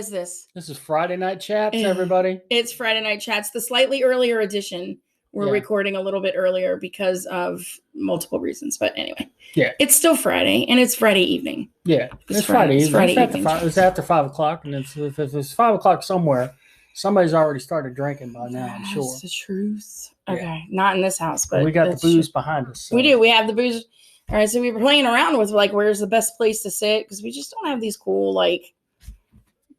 is this? This is Friday Night Chats, everybody. It's Friday Night Chats, the slightly earlier edition. We're recording a little bit earlier because of multiple reasons. But anyway, it's still Friday, and it's Friday evening. Yeah, it's Friday evening. It's after 5 o'clock, and if it's 5 o'clock somewhere, somebody's already started drinking by now, I'm sure. That's the truth. Okay, not in this house, but we got the booze behind us. So. We do. We have the booze. All right, so we were playing around with, like, where's the best place to sit? Because we just don't have these cool, like,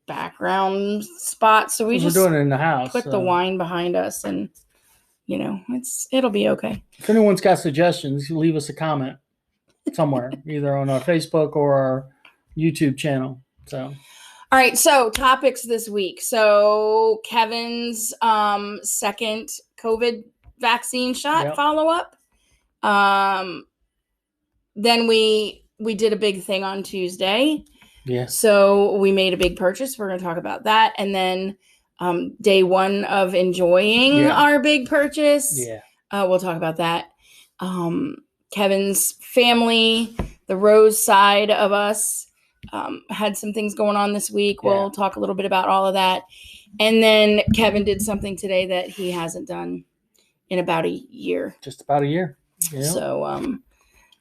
background spots. So we're doing it in the house. Put the wine behind us, and, you know, it'll be okay. If anyone's got suggestions, leave us a comment somewhere, either on our Facebook or our YouTube channel. So, all right. So topics this week. So Kevin's second COVID vaccine shot follow-up. Then we did a big thing on Tuesday. Yeah. So we made a big purchase. We're going to talk about that. And then day one of enjoying our big purchase. Yeah. We'll talk about that. Kevin's family, the Rose side of us, had some things going on this week. Yeah. We'll talk a little bit about all of that. And then Kevin did something today that he hasn't done in about a year. Just about a year. Yeah. So,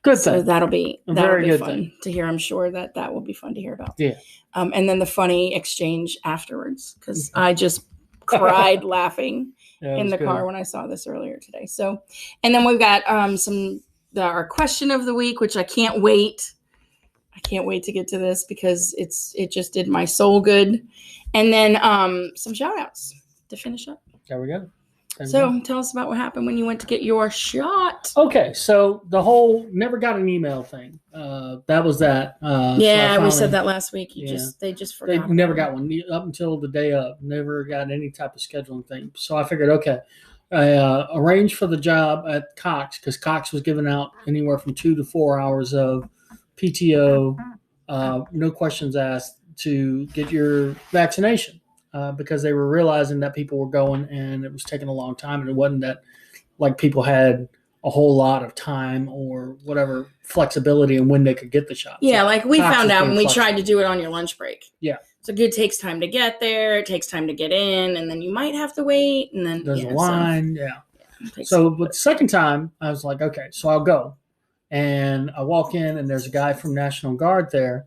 good so thing. that'll be good fun thing to hear. I'm sure that will be fun to hear about. Yeah. And then the funny exchange afterwards, because I just cried laughing in the car when I saw this earlier today. So, and then we've got our question of the week, which I can't wait. I can't wait to get to this because it just did my soul good. And then some shout outs to finish up. There we go. So tell us about what happened when you went to get your shot. Okay, so the whole never got an email thing. That was that. So we said that last week. They just forgot. They never got one up until the day of. Never got any type of scheduling thing. So I figured, okay, I arranged for the job at Cox because Cox was giving out anywhere from 2 to 4 hours of PTO, no questions asked, to get your vaccination. Because they were realizing that people were going and it was taking a long time, and it wasn't that like people had a whole lot of time or whatever flexibility in when they could get the shot. Yeah, so like we found out when we tried to do it on your lunch break. Yeah. So it takes time to get there, it takes time to get in, and then you might have to wait, and then there's a line. So but the second time I was like, okay, so I'll go. And I walk in and there's a guy from National Guard there.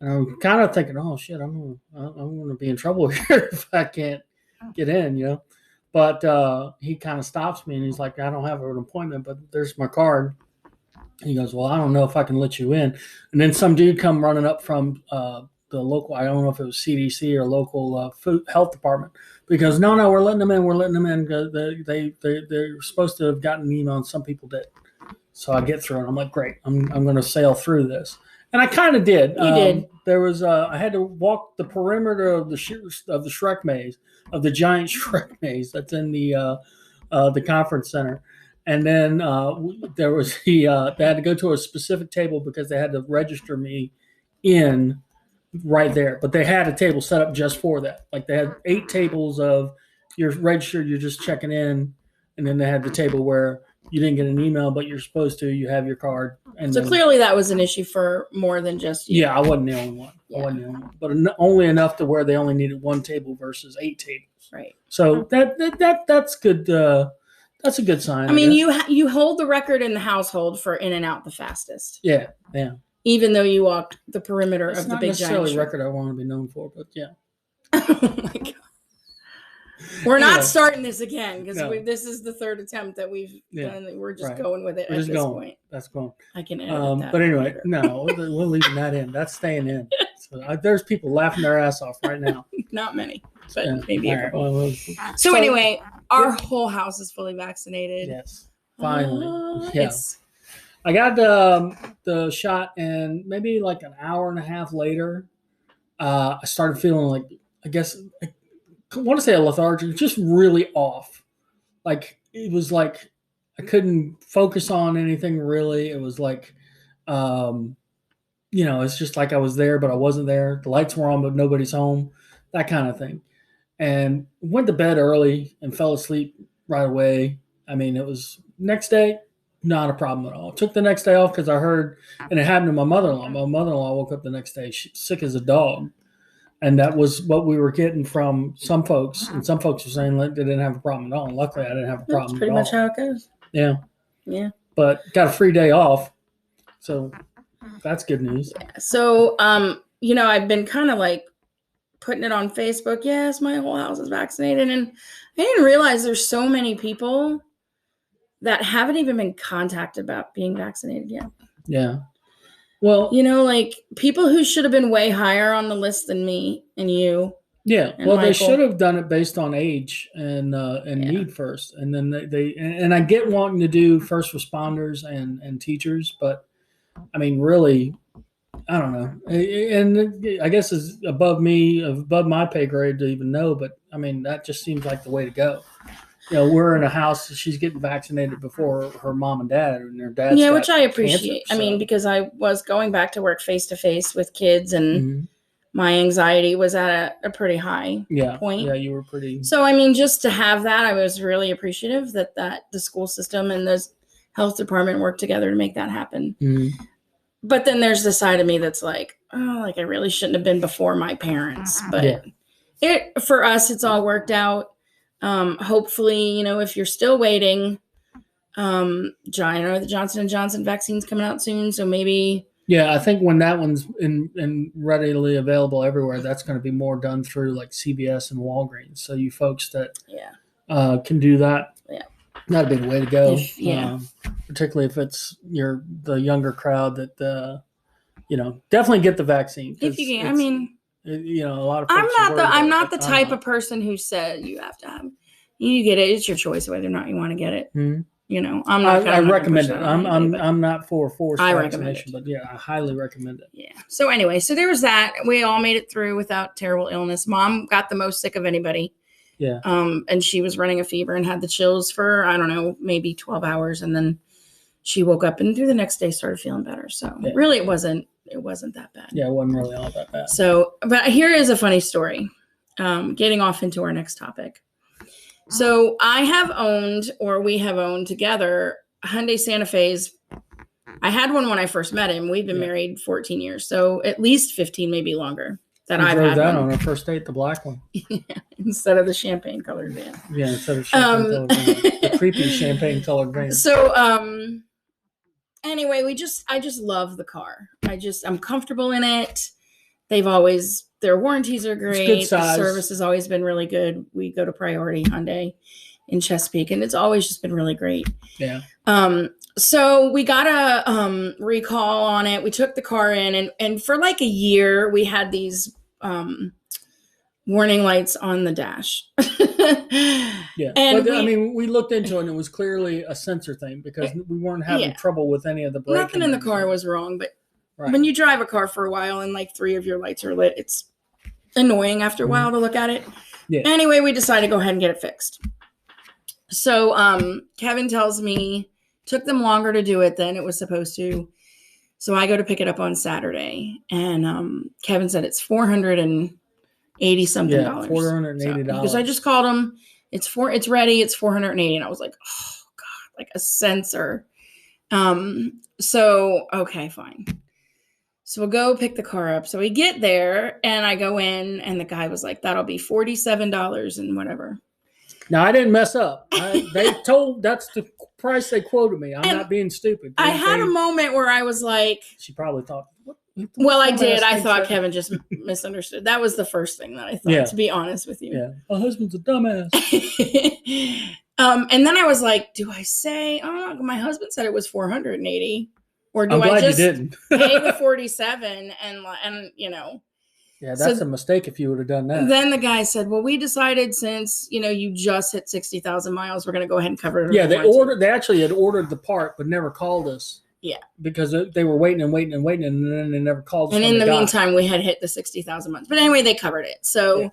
And I'm kind of thinking, oh shit, I'm going to be in trouble here if I can't get in, you know. But he kind of stops me and he's like, I don't have an appointment, but there's my card. And he goes, well, I don't know if I can let you in. And then some dude come running up from the local, I don't know if it was CDC or local food health department. Because no, we're letting them in. We're letting them in. They're supposed to have gotten an email, and some people did. So I get through and I'm like, great, I'm going to sail through this. And I kind of did. You did. There was I had to walk the perimeter of the Shrek maze, of the giant Shrek maze that's in the conference center, and then there was they had to go to a specific table because they had to register me in right there. But they had a table set up just for that. Like they had 8 tables of you're registered, you're just checking in, and then they had the table where you didn't get an email, but you're supposed to. You have your card. And so clearly that was an issue for more than just you. Yeah, I wasn't the only one. Yeah. But only enough to where they only needed 1 table versus 8 tables. Right. So that's good. That's a good sign. I mean, you hold the record in the household for in and out the fastest. Yeah. Even though you walked the perimeter it's of the big giant. It's not necessarily a record I want to be known for, but yeah. Oh my God. We're not starting this again because this is the 3rd attempt that we've done. We're just going with it at this point. That's going. I can edit that. But anyway, no, we're leaving that in. That's staying in. So there's people laughing their ass off right now. Not many, but maybe a couple. So anyway, our whole house is fully vaccinated. Yes, finally. I got the shot, and maybe like an hour and a half later, I started feeling like, I guess, I want to say a lethargic, just really off. Like it was like I couldn't focus on anything really. It was like, it's just like I was there, but I wasn't there. The lights were on, but nobody's home, that kind of thing. And went to bed early and fell asleep right away. I mean, it was next day, not a problem at all. Took the next day off because I heard, and it happened to my mother-in-law. My mother-in-law woke up the next day, sick as a dog. And that was what we were getting from some folks. And some folks were saying they didn't have a problem at all. And luckily, I didn't have a problem That's pretty much how it goes. Yeah. Yeah. But got a free day off. So that's good news. Yeah. So, I've been kind of like putting it on Facebook. Yes, my whole house is vaccinated. And I didn't realize there's so many people that haven't even been contacted about being vaccinated yet. Yeah. Well, like people who should have been way higher on the list than me and you. Yeah. And well, Michael. They should have done it based on age and need first. And then and I get wanting to do first responders and teachers, but I mean, really, I don't know. And I guess it's above my pay grade to even know, but I mean, that just seems like the way to go. We're in a house. She's getting vaccinated before her mom and dad, and her dad. Yeah, which I appreciate. Cancer, I mean, because I was going back to work face to face with kids, and my anxiety was at a pretty high point. Yeah, you were pretty. So, I mean, just to have that, I was really appreciative that the school system and the health department worked together to make that happen. Mm-hmm. But then there's the side of me that's like, I really shouldn't have been before my parents. But for us, it's all worked out. Hopefully, if you're still waiting, I know the Johnson & Johnson vaccine's coming out soon, so maybe. Yeah, I think when that one's in readily available everywhere, that's going to be more done through like CVS and Walgreens. So you folks that can do that, that'd be the way to go. Particularly if it's the younger crowd that definitely get the vaccine. If you can, I mean. A lot of folks I'm not the type of person who said you have to have. You get it. It's your choice whether or not you want to get it. Mm-hmm. I'm not. I recommend it. I'm not for forced vaccination, but I highly recommend it. Yeah. So anyway, there was that. We all made it through without terrible illness. Mom got the most sick of anybody. Yeah. And she was running a fever and had the chills for I don't know, maybe 12 hours, and then she woke up and through the next day started feeling better. So really, it wasn't that bad. Yeah, it wasn't really all that bad. So, but here is a funny story. Getting off into our next topic. So we have owned together Hyundai Santa Fe's. I had one when I first met him. We've been married 14 years. So at least 15, maybe longer. I've had that on our first date, the black one. Instead of the champagne colored van. Yeah, instead of champagne colored van. The creepy champagne colored van. So, anyway, I just love the car. I'm comfortable in it. Their warranties are great. It's good size. The service has always been really good. We go to Priority Hyundai in Chesapeake, and it's always just been really great. Yeah. So we got a recall on it. We took the car in, and for like a year, we had these warning lights on the dash. Yeah. And we looked into it, and it was clearly a sensor thing because we weren't having trouble with any of the braking. Nothing in the car was wrong, but when you drive a car for a while and like 3 of your lights are lit, it's annoying after a while to look at it. Yeah. Anyway, we decided to go ahead and get it fixed. So Kevin tells me took them longer to do it than it was supposed to. So I go to pick it up on Saturday, and Kevin said it's $480 something. Yeah, $480. Because I just called him. It's ready. It's $480, and I was like, oh God, like a sensor. So okay, fine. So we'll go pick the car up. So we get there, and I go in, and the guy was like, "That'll be $47 and whatever." Now I didn't mess up. That's the price they quoted me. I'm not being stupid. I had a moment where I was like, she probably thought, what? Well, I did. I thought Kevin just misunderstood. That was the first thing that I thought, to be honest with you. Yeah. My husband's a dumbass. And then I was like, do I say, my husband said it was $480, or do I just pay the $47 and Yeah, that's a mistake if you would have done that. Then the guy said, well, we decided since, you just hit 60,000 miles, we're going to go ahead and cover it. Yeah, they actually had ordered the part, but never called us. Yeah. Because they were waiting, and then they never called us. And in the meantime, we had hit the 60,000 miles. But anyway, they covered it. So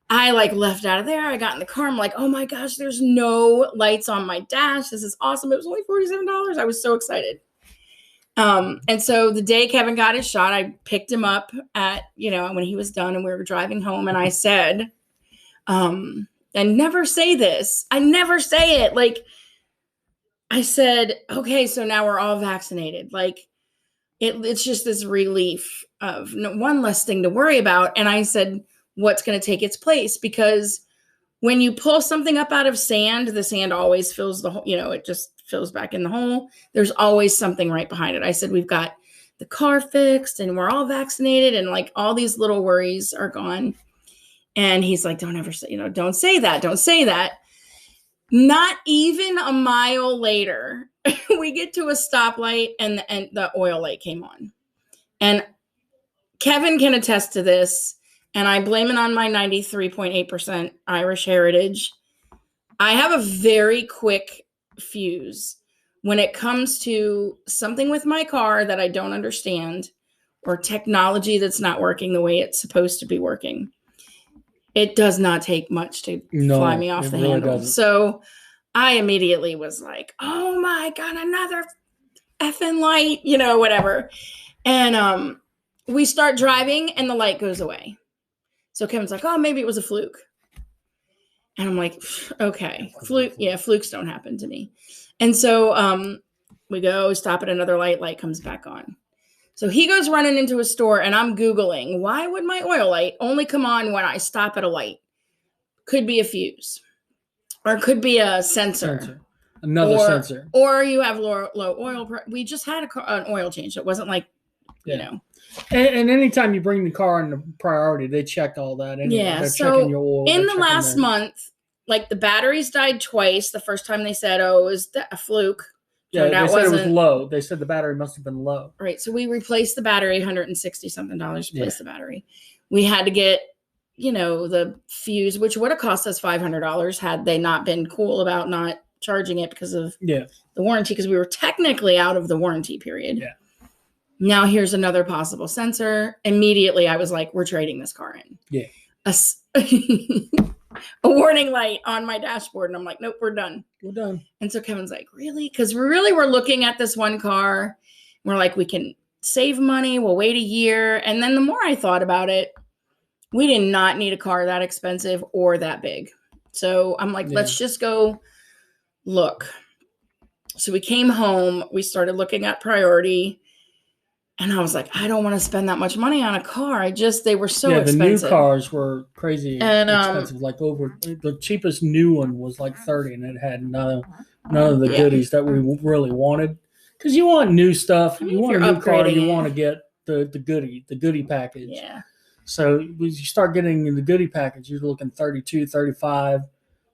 I left out of there. I got in the car. I'm like, oh my gosh, there's no lights on my dash. This is awesome. It was only $47. I was so excited. And so the day Kevin got his shot, I picked him up at, when he was done and we were driving home, and I said, I never say this. I never say it. I said, okay, so now we're all vaccinated. it's just this relief of one less thing to worry about. And I said, what's going to take its place? Because when you pull something up out of sand, the sand always fills the hole, it just fills back in the hole. There's always something right behind it. I said, we've got the car fixed and we're all vaccinated and like all these little worries are gone. And he's like, don't ever say, don't say that. Don't say that. Not even a mile later, we get to a stoplight and the oil light came on. And Kevin can attest to this. And I blame it on my 93.8% Irish heritage. I have a very quick fuse when it comes to something with my car that I don't understand or technology that's not working the way it's supposed to be working. It does not take much to fly me off the handle. Doesn't. So I immediately was like, oh my God, another effing light, whatever. And we start driving and the light goes away. So Kevin's like, oh, maybe it was a fluke. And I'm like, okay, flukes don't happen to me. And so we go stop at another light comes back on. So he goes running into a store and I'm Googling, why would my oil light only come on when I stop at a light? Could be a fuse or could be a sensor. Another sensor. Or you have low oil. We just had an oil change. It wasn't like, And anytime you bring the car into priority, they check all that. Anyway. Yeah. They're so checking your oil, in the last month, like the batteries died twice. The first time they said, oh, it was a fluke. Yeah, they said it was low. They said the battery must have been low. Right. So we replaced the battery, $160 something to replace the battery. We had to get, the fuse, which would have cost us $500 had they not been cool about not charging it because of the warranty, because we were technically out of the warranty period. Yeah. Now here's another possible sensor. Immediately I was like, we're trading this car in. Yeah. A warning light on my dashboard. And I'm like, nope, we're done. We're done. And so Kevin's like, really? Because we really were looking at this one car. We're like, we can save money. We'll wait a year. And then the more I thought about it, we did not need a car that expensive or that big. So I'm like, let's just go look. So we came home. We started looking at priority. And I was like, I don't want to spend that much money on a car. They were so expensive. The new cars were crazy expensive. Like the cheapest new one was like $30 and it had none of the goodies that we really wanted. Because you want new stuff. You want a new car. You want to get the goodie package. Yeah. So when you start getting in the goodie package, you're looking 32, 35,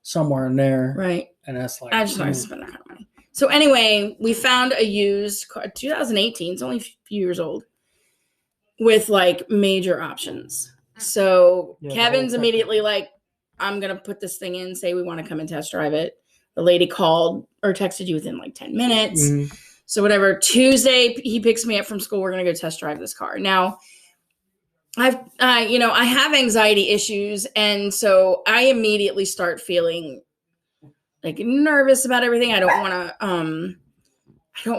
somewhere in there. Right. And that's like, I just want to spend that kind of money. So anyway, we found a used car, 2018. It's only a few years old, with like major options. So Kevin's immediately like, I'm going to put this thing in, say we want to come and test drive it. The lady called or texted you within like 10 minutes. Mm-hmm. So whatever, Tuesday, he picks me up from school. We're going to go test drive this car. Now, I have anxiety issues. And so I immediately start feeling like nervous about everything. I don't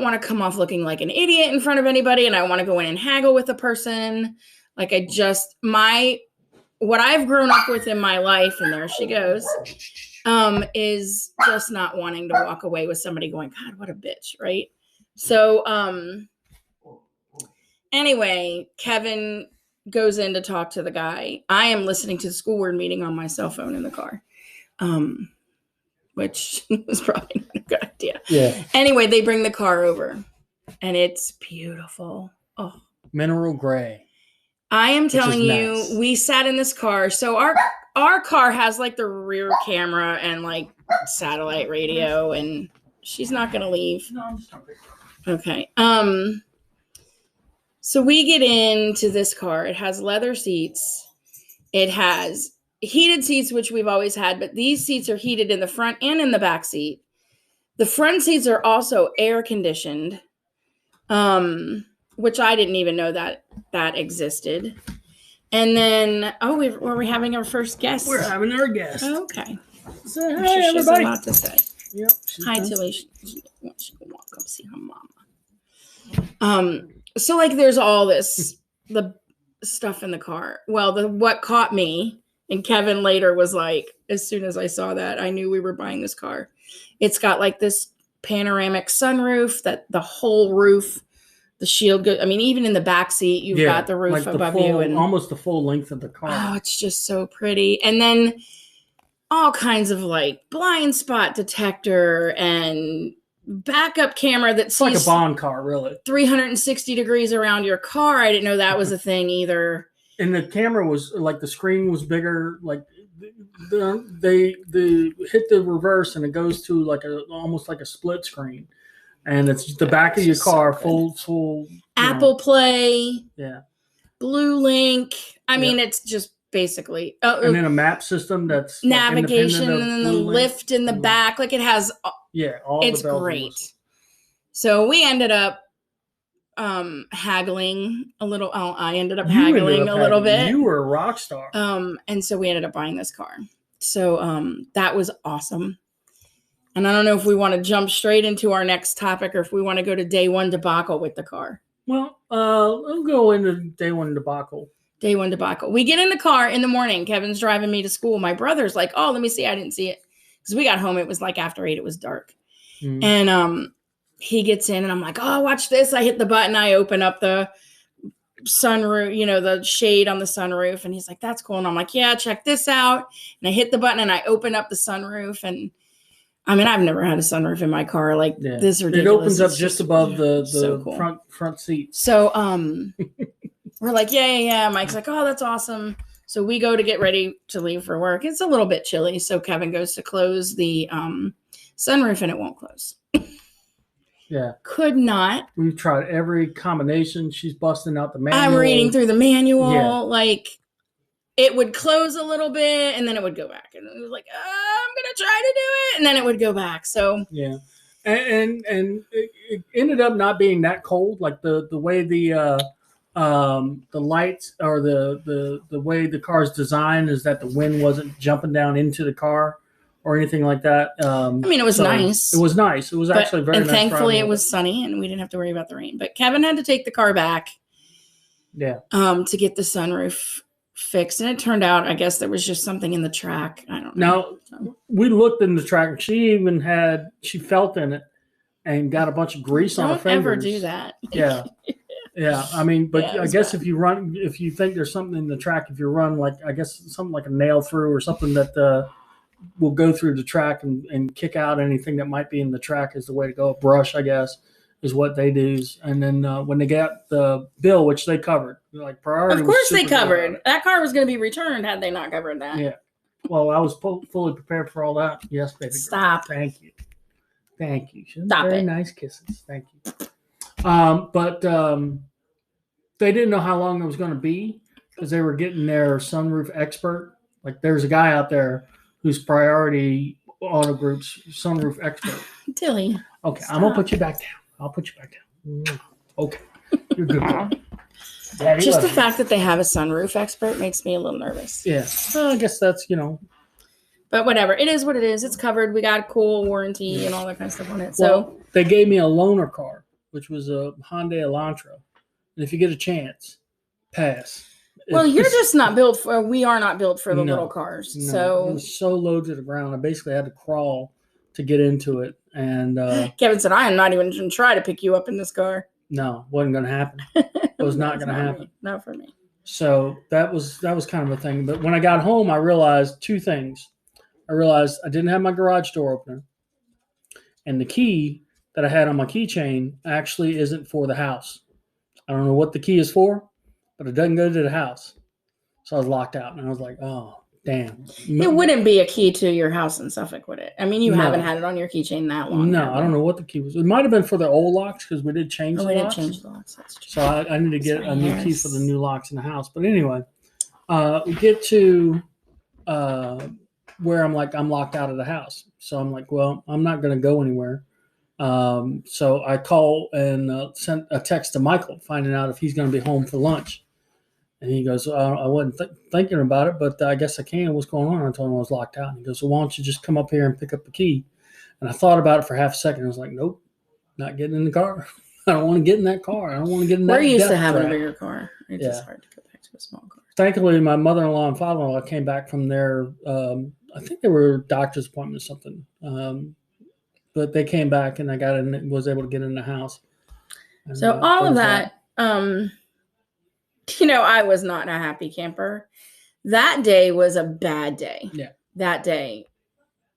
want to come off looking like an idiot in front of anybody. And I want to go in and haggle with a person. Like what I've grown up with in my life, and there she goes, is just not wanting to walk away with somebody going, God, what a bitch. Right. So, anyway, Kevin goes in to talk to the guy. I am listening to the school board meeting on my cell phone in the car. Which was probably not a good idea. Yeah. Anyway, they bring the car over and it's beautiful. Oh, mineral gray. I am telling you, we sat in this car. So our car has like the rear camera and like satellite radio, and she's not going to leave. No, I'm just talking. Okay. So we get into this car. It has leather seats. It has heated seats, which we've always had, but these seats are heated in the front and in the back seat. The front seats are also air conditioned, which I didn't even know that existed. And then, were we having our first guest? We're having our guest. Okay. So, hey, everybody. She has a lot to say. Yep. Hi, Tilly. She can walk up, see her mama. So like there's all this, the stuff in the car. Well, what caught me, and Kevin later was like, as soon as I saw that, I knew we were buying this car. It's got like this panoramic sunroof that the whole roof The shield goes. I mean, even in the back seat, you've got the roof above you, and almost the full length of the car. Oh, it's just so pretty. And then all kinds of like blind spot detector and backup camera that sees like a Bond car, really. 360 degrees around your car. I didn't know that was a thing either. And the camera was like the screen was bigger. Like they hit the reverse and it goes to like almost like a split screen. And it's the back of your car, so full Apple Play. Yeah. Blue Link. I mean, it's just basically. And then a map system that's navigation, like and then the lift in the back. Like it has. All it's the bells great. So we ended up haggling a little. Oh, I ended up haggling a little bit. You were a rock star. And so we ended up buying this car. So that was awesome. And I don't know if we want to jump straight into our next topic or if we want to go to day one debacle with the car. Well, we'll go into day one debacle. Day one debacle. We get in the car in the morning. Kevin's driving me to school. My brother's like, oh, let me see. I didn't see it. Because we got home. It was like after 8. It was dark. Mm-hmm. And he gets in and I'm like, oh, watch this. I hit the button. I open up the sunroof, the shade on the sunroof. And he's like, that's cool. And I'm like, yeah, check this out. And I hit the button and I open up the sunroof. And I mean, I've never had a sunroof in my car like this. Ridiculous. It opens up just above the so cool. front seat. So we're like, yeah. Mike's like, oh, that's awesome. So we go to get ready to leave for work. It's a little bit chilly. So Kevin goes to close the sunroof and it won't close. Yeah. Could not. We've tried every combination. She's busting out the manual. I'm reading through the manual. Yeah. Like it would close a little bit and then it would go back. And it was like, I'm going to try to do it. And then it would go back. So yeah. And it ended up not being that cold. Like the way the lights or the way the car's designed is that the wind wasn't jumping down into the car or anything like that. I mean, it was nice. It was nice. It was actually very nice. And thankfully it was sunny and we didn't have to worry about the rain. But Kevin had to take the car back. Yeah. To get the sunroof fixed. And it turned out, I guess there was just something in the track. I don't know. Now, we looked in the track. She felt in it and got a bunch of grease on her fingers. Don't ever do that. Yeah. Yeah, I mean, but I guess bad. If you think there's something in the track, if you run like, I guess something like a nail through or something that will go through the track and kick out anything that might be in the track is the way to go. A brush, I guess, is what they do. And then when they got the bill, which they covered, like priority. Of course they covered. That car was going to be returned had they not covered that. Yeah. Well, I was fully prepared for all that. Yes, baby. Stop. Girl. Thank you. Thank you. Stop very it. Nice kisses. Thank you. But they didn't know how long it was going to be because they were getting their sunroof expert. Like there's a guy out there who's Priority Auto Group's sunroof expert. Tilly. Okay, stop. I'm going to put you back down. I'll put you back down. Okay. You're good. Just the fact that they have a sunroof expert makes me a little nervous. Yeah. Well, I guess that's, But whatever. It is what it is. It's covered. We got a cool warranty and all that kind of stuff on it. So they gave me a loaner car, which was a Hyundai Elantra. And if you get a chance, pass. Well, you're just not built for. We are not built for the little cars. No, so it was so low to the ground. I basically had to crawl to get into it. And Kevin said, "I am not even going to try to pick you up in this car." No, wasn't going to happen. It was not going to happen. Not for me. So that was kind of a thing. But when I got home, I realized two things. I realized I didn't have my garage door opener, and the key that I had on my keychain actually isn't for the house. I don't know what the key is for, but it doesn't go to the house. So I was locked out, and I was like, oh, damn. It wouldn't be a key to your house in Suffolk, would it? I mean, you haven't had it on your keychain that long. No, I don't know what the key was. It might have been for the old locks because we did change the locks. We did change the locks. That's true. So I need to get a new key for the new locks in the house. But anyway, we get to where I'm locked out of the house. So I'm like, well, I'm not going to go anywhere. So I call and sent a text to Michael, finding out if he's going to be home for lunch. And he goes, I wasn't thinking about it, but I guess I can. What's going on? I told him I was locked out. And he goes, well, why don't you just come up here and pick up the key? And I thought about it for half a second. I was like, nope, not getting in the car. I don't want to get in that car. I don't want to get in that car. We're used to having a bigger car. It's just hard to go back to a small car. Thankfully, my mother-in-law and father-in-law came back from their, I think they were doctor's appointment or something. But they came back and I got in and was able to get in the house. So all of that, I was not a happy camper. That day was a bad day. Yeah. That day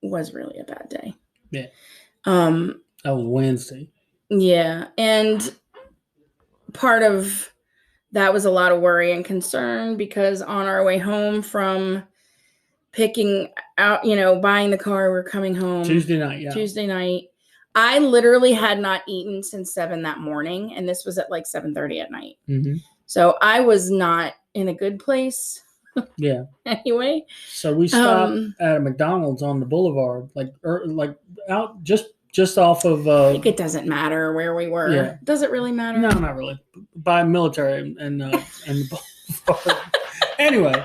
was really a bad day. Yeah. That was Wednesday. Yeah. And part of that was a lot of worry and concern because on our way home from picking out, buying the car, we're coming home. Tuesday night, yeah. Tuesday night. I literally had not eaten since 7 that morning, and this was at like 7:30 at night. Mm-hmm. So I was not in a good place. Yeah. Anyway. So we stopped at a McDonald's on the boulevard, like out just off of. I think it doesn't matter where we were. Yeah. Does it really matter? No, not really. By military and the boulevard. Anyway,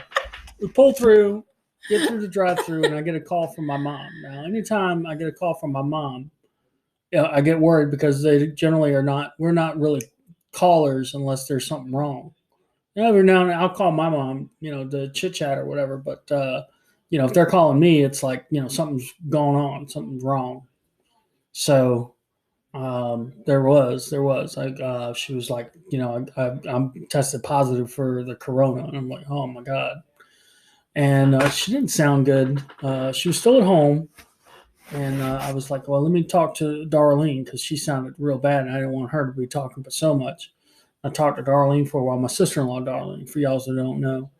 we pull through, get through the drive-through, and I get a call from my mom. Now, anytime I get a call from my mom, I get worried because they generally are not. We're not really callers unless there's something wrong. Every now and then I'll call my mom, to chit chat or whatever. But if they're calling me, it's like something's going on, something's wrong. So there was like she was like, I'm tested positive for the corona, and I'm like, oh my god. And she didn't sound good. She was still at home. And I was like, well, let me talk to Darlene because she sounded real bad and I didn't want her to be talking but so much. I talked to Darlene for a while, my sister-in-law, Darlene, for y'all who don't know.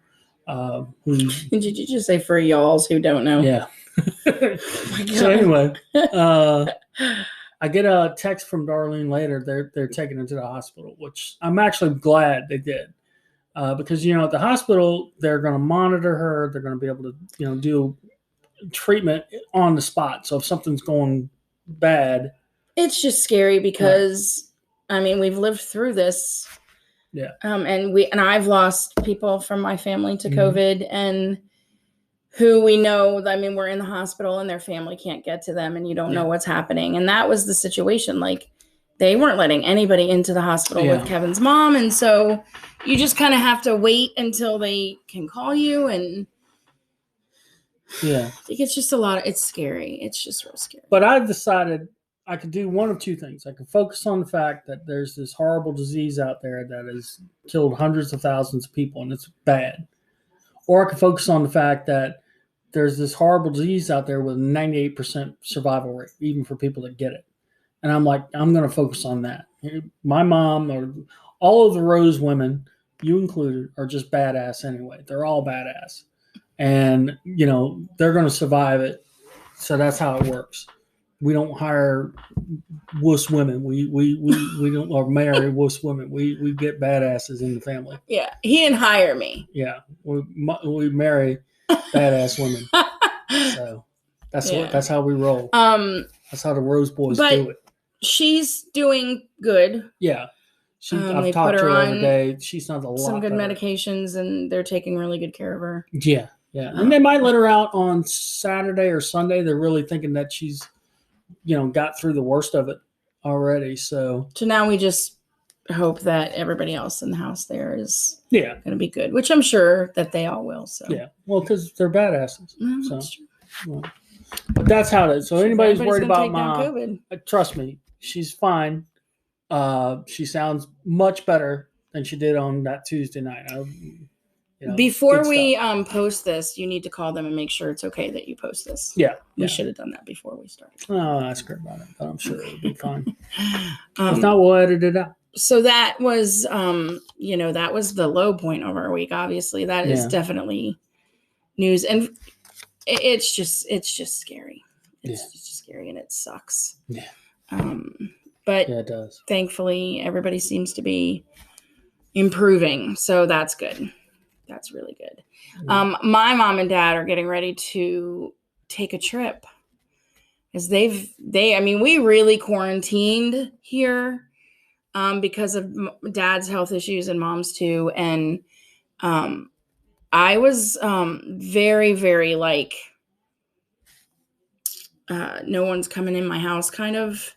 Did you just say for y'all who don't know? Yeah. Oh so anyway, I get a text from Darlene later. They're taking her to the hospital, which I'm actually glad they did. Because, at the hospital, they're going to monitor her. They're going to be able to, do treatment on the spot. So if something's going bad, it's just scary because we've lived through this. Yeah. And I've lost people from my family to COVID and who we know, we're in the hospital and their family can't get to them and you don't know what's happening. And that was the situation. Like they weren't letting anybody into the hospital with Kevin's mom. And so you just kind of have to wait until they can call you. And yeah, I think it's just it's scary. It's just real scary. But I've decided I could do one of two things. I could focus on the fact that there's this horrible disease out there that has killed hundreds of thousands of people and it's bad. Or I could focus on the fact that there's this horrible disease out there with a 98% survival rate, even for people that get it. And I'm like, I'm going to focus on that. My mom or all of the Rose women, you included, are just badass anyway. They're all badass. And, they're going to survive it. So that's how it works. We don't hire wuss women. We don't or marry wuss women. We get badasses in the family. Yeah, he didn't hire me. Yeah, we marry badass women. So that's how we roll. That's how the Rose Boys do it. She's doing good. Yeah, I've talked to her every day. She's not a lot. Some good medications, and they're taking really good care of her. Yeah, and they might let her out on Saturday or Sunday. They're really thinking that she's got through the worst of it already. So now we just hope that everybody else in the house there is going to be good, which I'm sure that they all will. So well, because they're badasses. So that's true. Well, but that's how it is. So anybody's worried about Mom, trust me, she's fine. She sounds much better than she did on that Tuesday night. Before we post this, you need to call them and make sure it's okay that you post this. Yeah. We should have done that before we started. I'll ask her about it, but I'm sure it'll be fine. If not, we'll edit it out. So that was, that was the low point of our week. Obviously, that is definitely news. And it's just scary. It's just scary and it sucks. Yeah. But it does. Thankfully, everybody seems to be improving. So that's good. That's really good. My mom and dad are getting ready to take a trip because we really quarantined here because of dad's health issues and mom's too. And I was very, very like, no one's coming in my house kind of.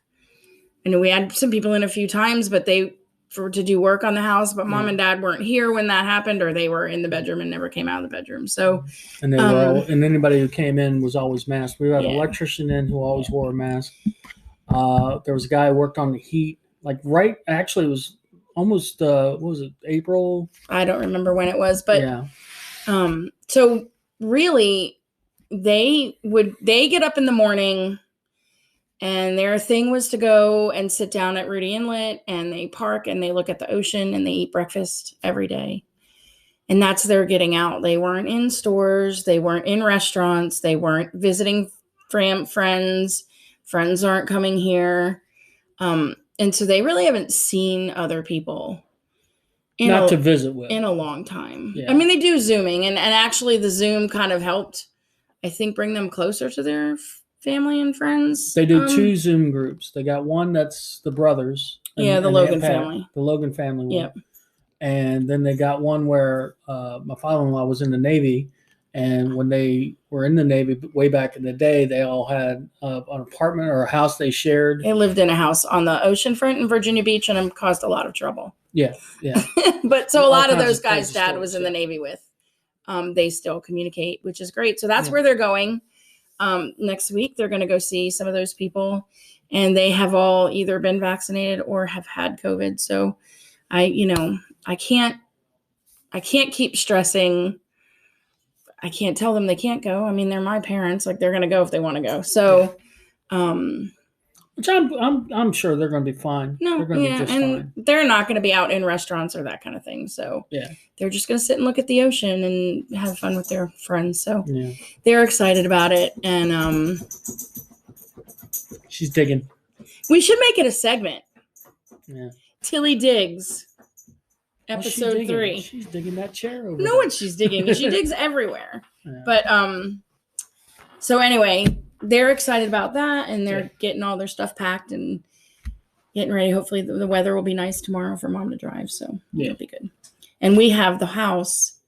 I know we had some people in a few times, but to do work on the house, but mom and dad weren't here when that happened, or they were in the bedroom and never came out of the bedroom. So, and they were and anybody who came in was always masked. We had an electrician in who always wore a mask. There was a guy who worked on the heat like actually it was almost what was it, April? I don't remember when it was, but yeah. So really they get up in the morning and their thing was to go and sit down at Rudy Inlet, and they park and they look at the ocean and they eat breakfast every day. And that's their getting out. They weren't in stores. They weren't in restaurants. They weren't visiting friends. Friends aren't coming here. And so they really haven't seen other people to visit with in a long time. Yeah. I mean, they do Zooming, and actually the Zoom kind of helped, I think, bring them closer to their family and friends. They do 2 Zoom groups. They got one that's the brothers. The Logan family. The Logan family one. Yep. And then they got one where my father-in-law was in the Navy, and when they were in the Navy way back in the day, they all had an apartment or a house they shared. They lived in a house on the ocean front in Virginia Beach, and it caused a lot of trouble. Yeah. But so a lot of those guys Dad was in the Navy with. They still communicate, which is great. So that's where they're going. Next week, they're going to go see some of those people, and they have all either been vaccinated or have had COVID. So I can't keep stressing. I can't tell them they can't go. I mean, they're my parents. Like, they're going to go if they want to go. So, which I'm sure they're going to be fine. No, they're going to be just fine. They're not going to be out in restaurants or that kind of thing. So they're just going to sit and look at the ocean and have fun with their friends. So they're excited about it. And she's digging. We should make it a segment. Yeah. Tilly digs. Episode 3. She's digging that chair over No, what she's digging. She digs everywhere. Yeah. But so anyway, they're excited about that, and they're getting all their stuff packed and getting ready. Hopefully the weather will be nice tomorrow for Mom to drive, so it'll be good. And we have the house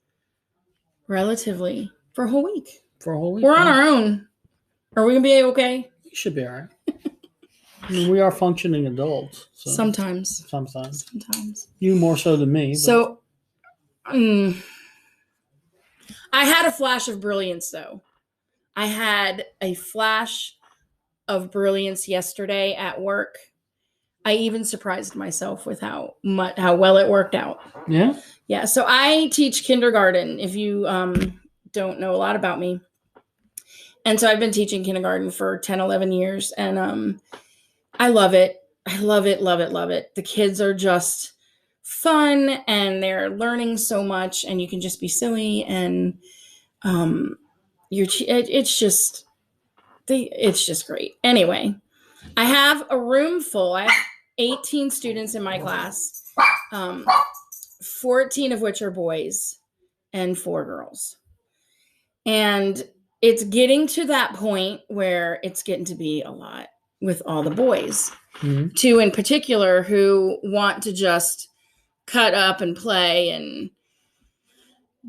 relatively for a whole week. We're on our own. Are we gonna be okay? We should be all right. I mean, we are functioning adults. So Sometimes. You more so than me. But. So, I had a flash of brilliance, though. I had a flash of brilliance yesterday at work. I even surprised myself with how well it worked out. Yeah? Yeah, so I teach kindergarten, if you don't know a lot about me. And so I've been teaching kindergarten for 10, 11 years, and I love it. I love it, love it, love it. The kids are just fun, and they're learning so much, and you can just be silly, and it's just great. Anyway, I have a room full. I have 18 students in my class, 14 of which are boys and 4 girls. And it's getting to that point where it's getting to be a lot with all the boys. Mm-hmm. 2 in particular who want to just cut up and play and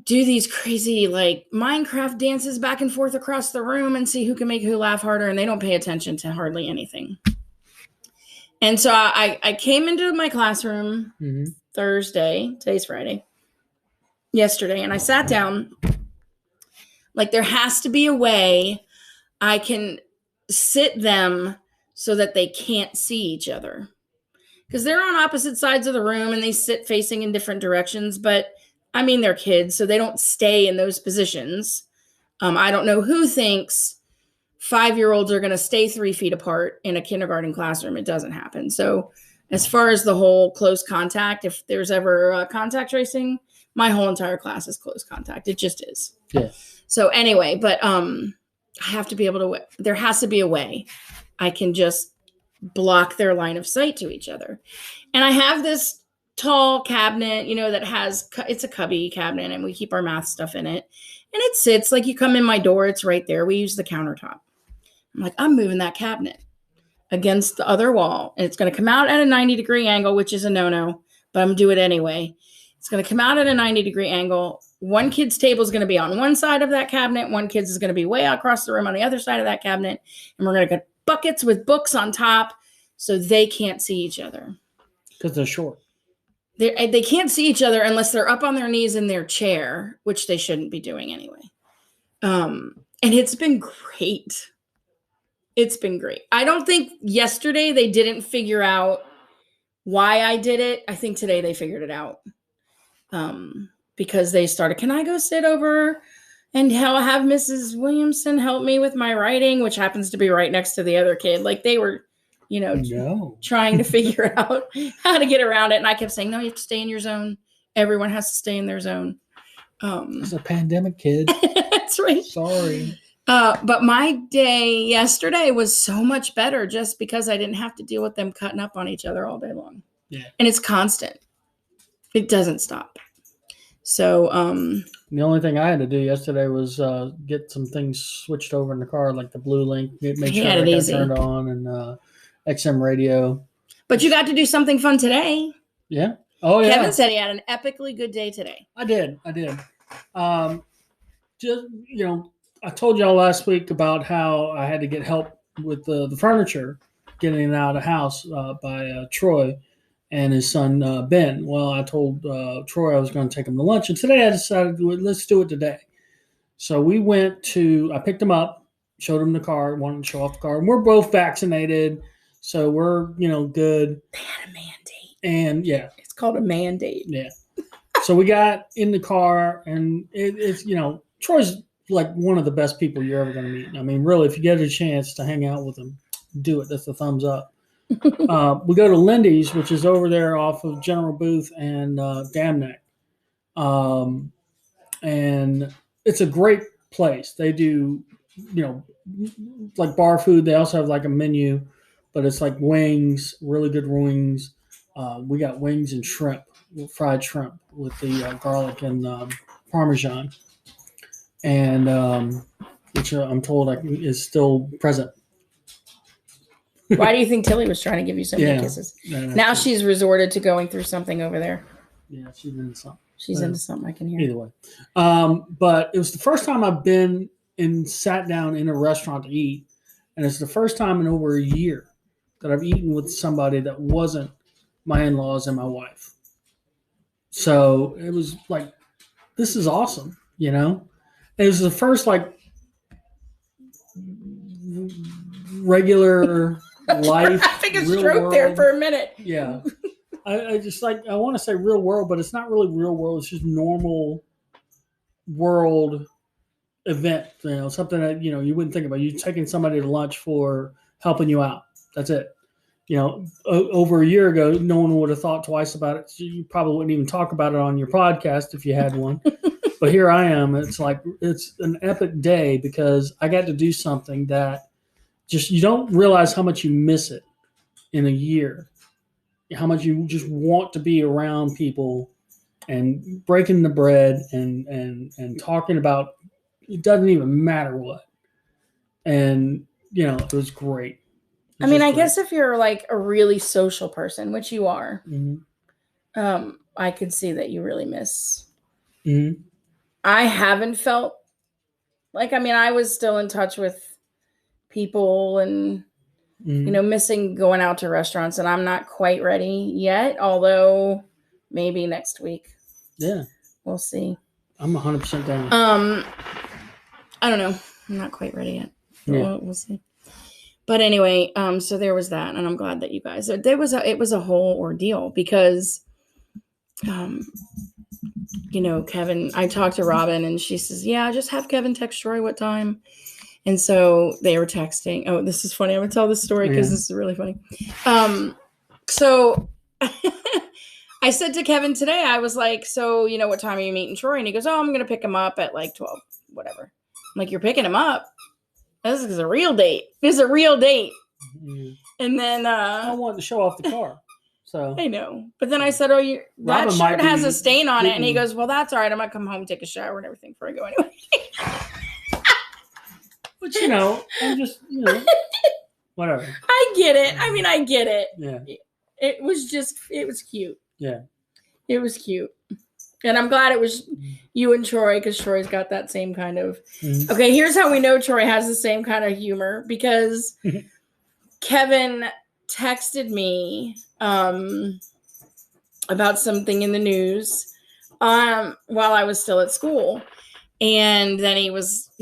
do these crazy like Minecraft dances back and forth across the room and see who can make who laugh harder, and they don't pay attention to hardly anything. And so I came into my classroom Thursday, today's Friday, yesterday, and I sat down. Like, there has to be a way I can sit them so that they can't see each other. Because they're on opposite sides of the room and they sit facing in different directions. But, I mean, they're kids, so they don't stay in those positions. I don't know who thinks 5-year-olds are going to stay 3 feet apart in a kindergarten classroom. It doesn't happen. So as far as the whole close contact, if there's ever contact tracing, my whole entire class is close contact. It just is. Yeah. So anyway, but I have to be able to, there has to be a way I can just block their line of sight to each other. And I have this tall cabinet, that has, it's a cubby cabinet, and we keep our math stuff in it. And it sits like you come in my door, it's right there. We use the countertop. I'm like, I'm moving that cabinet against the other wall, and it's going to come out at a 90-degree angle, which is a no-no, but I'm going to do it anyway. It's going to come out at a 90-degree angle. One kid's table is going to be on one side of that cabinet. One kid's is going to be way across the room on the other side of that cabinet. And we're going to get buckets with books on top so they can't see each other. Because they're short. They can't see each other unless they're up on their knees in their chair, which they shouldn't be doing anyway. And it's been great. It's been great. I don't think yesterday they didn't figure out why I did it. I think today they figured it out. Because they started, can I go sit over and have Mrs. Williamson help me with my writing, which happens to be right next to the other kid. Like they were, trying to figure out how to get around it. And I kept saying, no, you have to stay in your zone. Everyone has to stay in their zone. It's a pandemic, kid. That's right. Sorry. But my day yesterday was so much better just because I didn't have to deal with them cutting up on each other all day long. Yeah. And it's constant. It doesn't stop. So the only thing I had to do yesterday was get some things switched over in the car, like the blue link, make sure that got turned on, and XM radio. But you got to do something fun today. Yeah. Oh yeah. Kevin said he had an epically good day today. I did. Just I told y'all last week about how I had to get help with the furniture, getting it out of the house by Troy and his son, Ben. Well, I told Troy I was going to take him to lunch, and today I decided let's do it today. So I picked him up, showed him the car, wanted to show off the car, and we're both vaccinated, so we're, good. They had a mandate. And yeah. It's called a mandate. Yeah. So we got in the car, and it's, Troy's like one of the best people you're ever going to meet. I mean, really, if you get a chance to hang out with him, do it. That's a thumbs up. We go to Lindy's, which is over there off of General Booth and Dam Neck. And it's a great place. They do, like bar food. They also have like a menu, but it's like wings, really good wings. We got wings and shrimp, fried shrimp with the garlic and Parmesan. And which I'm told is still present. Why do you think Tilly was trying to give you so many kisses? Now she's resorted to going through something over there. Yeah, she's into something. She's into something, I can hear. Either way. But it was the first time I've been and sat down in a restaurant to eat. And it's the first time in over a year that I've eaten with somebody that wasn't my in-laws and my wife. So it was like, this is awesome, It was the first regular life. Having a stroke there for a minute. Yeah. I just I want to say real world, but it's not really real world. It's just normal world event, something that, you wouldn't think about. You're taking somebody to lunch for helping you out. That's it. Over a year ago, no one would have thought twice about it. So you probably wouldn't even talk about it on your podcast if you had one. But here I am. It's an epic day because I got to do something that just, you don't realize how much you miss it in a year, how much you just want to be around people and breaking the bread and talking about, it doesn't even matter what. And, it was great. I mean, I guess if you're like a really social person, which you are, I could see that you really miss. Mm-hmm. I haven't felt I was still in touch with people and, missing going out to restaurants, and I'm not quite ready yet, although maybe next week. Yeah. We'll see. I'm 100% down. I don't know. I'm not quite ready yet. Yeah. We'll see. But anyway, so there was that, and I'm glad that you guys. It was a whole ordeal because, Kevin. I talked to Robin, and she says, "Yeah, just have Kevin text Troy what time." And so they were texting. Oh, this is funny. I'm gonna tell this story because this is really funny. So I said to Kevin today, I was like, "So what time are you meeting Troy?" And he goes, "Oh, I'm gonna pick him up at like 12, whatever." I'm like, "You're picking him up? This is a real date. This is a real date." Mm-hmm. And then I wanted to show off the car. So I know. But then I said, "Oh, that shirt has a stain on it." And he goes, "Well, that's all right. I'm gonna come home, take a shower and everything before I go anyway." But I'm just, whatever. I get it. I mean, I get it. Yeah. It was cute. Yeah. It was cute. And I'm glad it was you and Troy, because Troy's got that same kind of. Mm-hmm. Okay, here's how we know Troy has the same kind of humor, because Kevin texted me about something in the news while I was still at school. And then he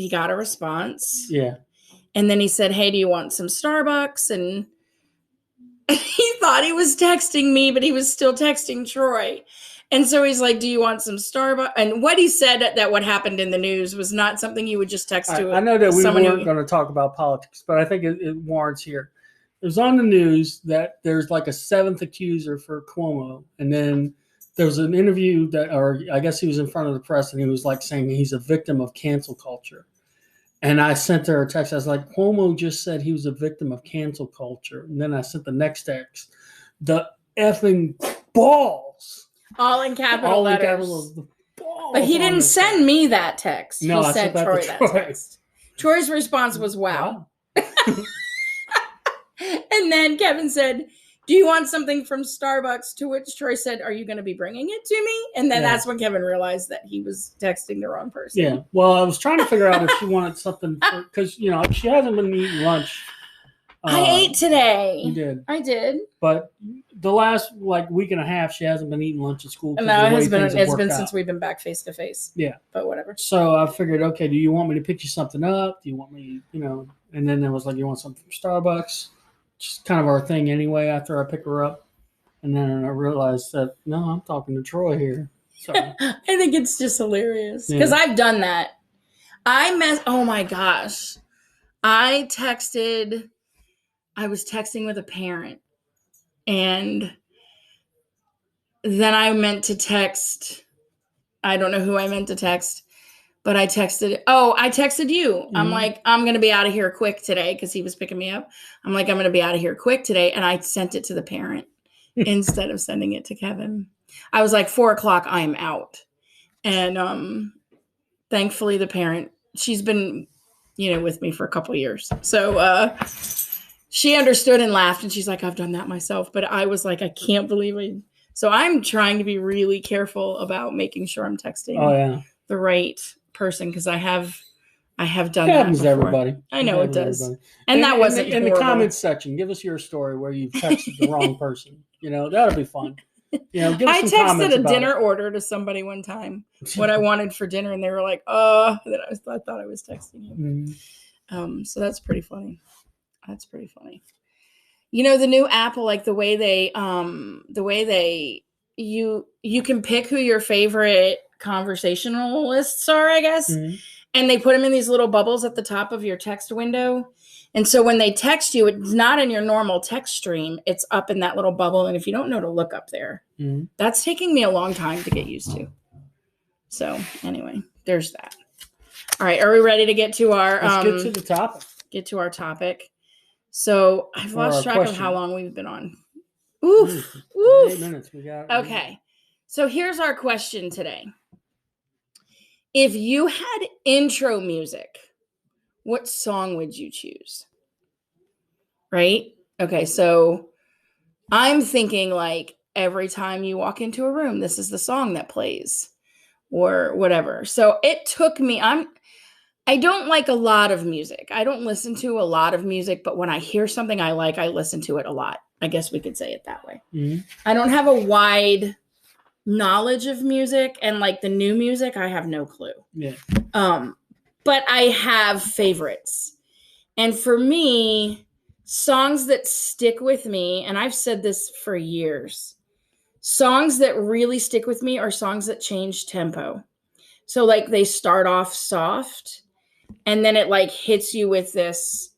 got a response. Yeah. And then he said, "Hey, do you want some Starbucks?" And he thought he was texting me, but he was still texting Troy. And so he's like, do you want some Starbucks? And what he said that what happened in the news was not something you would just text to. I know that we weren't going to talk about politics, but I think it warrants here. It was on the news that there's like a 7th accuser for Cuomo. And then there was an interview or I guess he was in front of the press, and he was like saying he's a victim of cancel culture. And I sent her a text. I was like, Cuomo just said he was a victim of cancel culture. And then I sent the next text. The effing balls. All in capital letters. But he didn't send me that text. No, he I sent Troy that text. Troy's response was, wow. And then Kevin said, do you want something from Starbucks? To which Troy said, are you going to be bringing it to me? And then that's when Kevin realized that he was texting the wrong person. Yeah. Well, I was trying to figure out if she wanted something because, she hasn't been eating lunch. I ate today. You did. I did. But the last week and a half, she hasn't been eating lunch at school. No, it's been since we've been back face to face. Yeah. But whatever. So I figured, okay, do you want me to pick you something up? Do you want me, and then it was like, you want something from Starbucks? Just kind of our thing anyway after I pick her up. And then I realized that, no, I'm talking to Troy here. So I think it's just hilarious because I've done that. Oh my gosh. I was texting with a parent, and then I meant to text. I don't know who I meant to text, but I texted you. Mm-hmm. I'm like, I'm going to be out of here quick today because he was picking me up. I'm like, I'm going to be out of here quick today. And I sent it to the parent instead of sending it to Kevin. I was like, 4:00, I am out. And thankfully the parent, she's been, with me for a couple years. So she understood and laughed, and she's like, I've done that myself. But I was like, I can't believe it. So I'm trying to be really careful about making sure I'm texting the right person, because I have done that happens before. To everybody. I know it does. Everybody. And that wasn't in the comments section. Give us your story where you've texted the wrong person. That'll be fun. I texted a dinner order to somebody one time, what I wanted for dinner, and they were like, "Oh," that I thought I was texting you. Mm-hmm. So that's pretty funny. The new Apple, like the way you can pick who your favorite conversationalists are, I guess. Mm-hmm. And they put them in these little bubbles at the top of your text window. And so when they text you, it's not in your normal text stream. It's up in that little bubble. And if you don't know to look up there, mm-hmm. That's taking me a long time to get used to. So anyway, there's that. All right. Are we ready to get to our, let's get to the topic. Get to our topic. So I've lost track of how long we've been on. Oof. 8 minutes. We got. Okay. So here's our question today. If you had intro music, what song would you choose? Right? Okay, so I'm thinking like every time you walk into a room, this is the song that plays or whatever. So it took me, I don't like a lot of music. I don't listen to a lot of music, but when I hear something I like, I listen to it a lot. I guess we could say it that way. Mm-hmm. I don't have a wide knowledge of music, and like the new music, I have no clue. Yeah. But I have favorites. And for me, songs that stick with me, and I've said this for years, songs that really stick with me are songs that change tempo. So like they start off soft, and then it like hits you with this,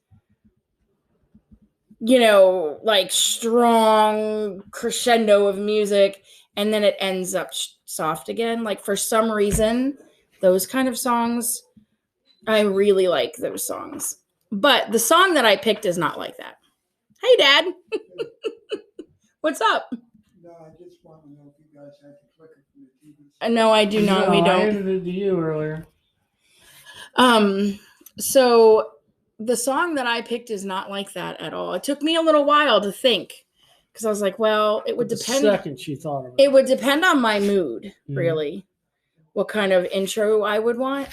like strong crescendo of music, and then it ends up soft again. Like for some reason, those kind of songs, I really like those songs. But the song that I picked is not like that. Hey, Dad. What's up? No, I just want to know if you guys had the clicker from the TV. No, I do not. We don't. I handed it to you earlier. So the song that I picked is not like that at all. It took me a little while to think, because I was like, well, it would depend. The second she thought of it. It would depend on my mood, really, what kind of intro I would want.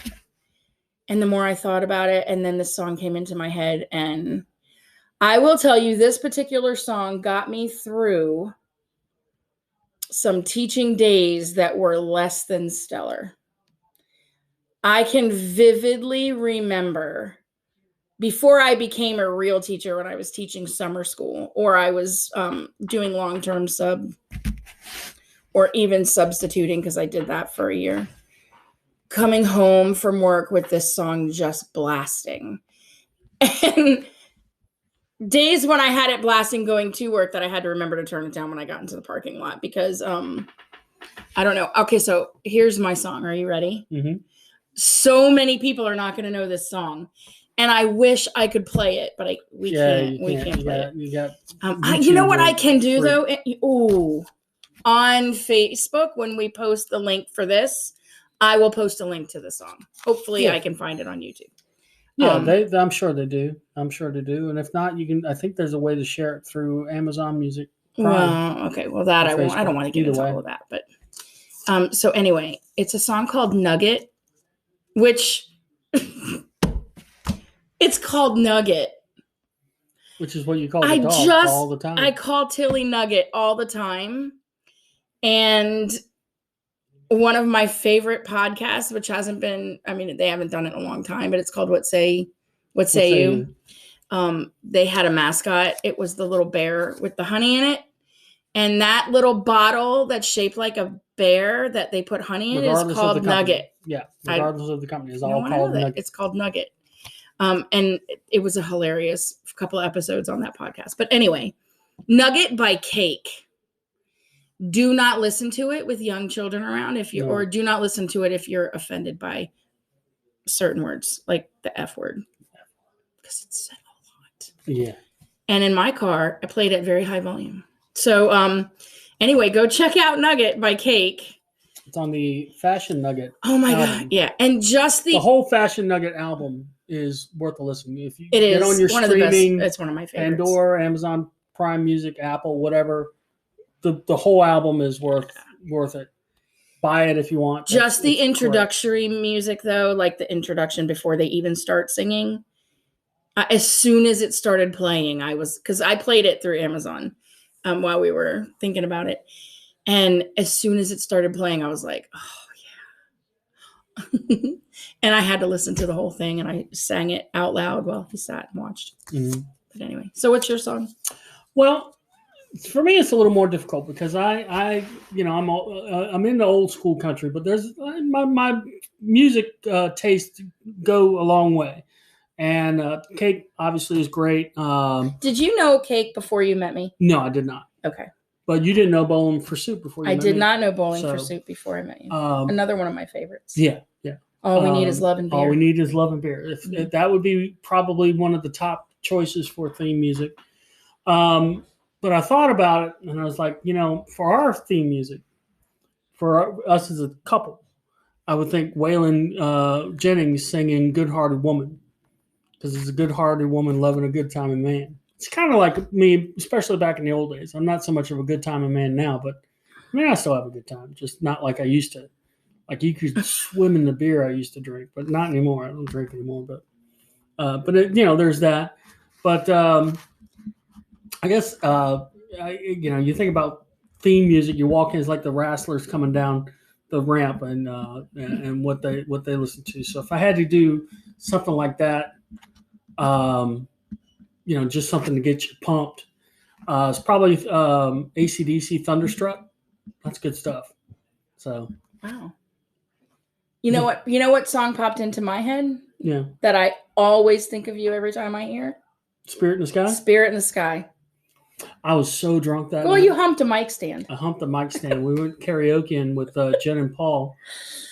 And the more I thought about it, and then this song came into my head, and I will tell you, this particular song got me through some teaching days that were less than stellar. I can vividly remember before I became a real teacher, when I was teaching summer school, or I was doing long-term sub, or even substituting, because I did that for a year, coming home from work with this song just blasting. And days when I had it blasting going to work that I had to remember to turn it down when I got into the parking lot, because I don't know. Okay, so here's my song. Are you ready? Mm-hmm. So many people are not going to know this song, and I wish I could play it, but we can't. We can't play it. You know what I can do though? On Facebook, when we post the link for this, I will post a link to the song. Hopefully, I can find it on YouTube. Yeah, I'm sure they do. I'm sure they do. And if not, you can. I think there's a way to share it through Amazon Music Prime. Well, okay. Well, that I won't. I don't want to get into all of that. But so anyway, it's a song called Nugget, which it's called Nugget. Which is what you call the dog all the time. I call Tilly Nugget all the time. And one of my favorite podcasts, which hasn't been, I mean, they haven't done it in a long time, but it's called What Say You? They had a mascot. It was the little bear with the honey in it. And that little bottle that's shaped like a bear that they put honey in is called Nugget. Yeah, regardless of the company. It's all called Nugget. It's called Nugget. And it was a hilarious couple of episodes on that podcast. But anyway, Nugget by Cake. Do not listen to it with young children around or do not listen to it if you're offended by certain words, like the F word, because it's said a lot. Yeah. And in my car, I played at very high volume. So anyway, go check out Nugget by Cake. It's on the Fashion Nugget. Oh my God. Yeah. And just the whole Fashion Nugget album is worth a listen. If you get on your streaming, it's one of my favorites. Pandora, Amazon Prime Music, Apple, whatever. The whole album is worth it. Buy it if you want. Just the introductory music, though, like the introduction before they even start singing. As soon as it started playing, because I played it through Amazon while we were thinking about it. And as soon as it started playing, I was like, oh, yeah. And I had to listen to the whole thing, and I sang it out loud while he sat and watched. Mm-hmm. But anyway, so what's your song? Well, for me, it's a little more difficult because I'm in the old school country, but there's my music taste go a long way, and Cake obviously is great. Did you know Cake before you met me? No, I did not. Okay, but you didn't know Bowling for Soup before you met me. I did not know Bowling for Soup before I met you. Another one of my favorites. Yeah. All we need is love and beer. All we need is love and beer. If that would be probably one of the top choices for theme music. But I thought about it, and I was like, for our theme music, for us as a couple, I would think Waylon Jennings singing Good Hearted Woman, because it's a good-hearted woman loving a good-timing man. It's kind of like me, especially back in the old days. I'm not so much of a good-timing man now, but I still have a good time, just not like I used to. Like you could swim in the beer I used to drink, but not anymore. I don't drink anymore, but there's that. But I guess you think about theme music. You walk in, it's like the Wrestlers coming down the ramp, and what they listen to. So if I had to do something like that, just something to get you pumped, it's probably AC/DC Thunderstruck. That's good stuff. So wow. You know what? You know what song popped into my head? Yeah. That I always think of you every time I hear? Spirit in the Sky? Spirit in the Sky. I was so drunk that night. Well, you humped a mic stand. I humped a mic stand. We went karaokeing with Jen and Paul.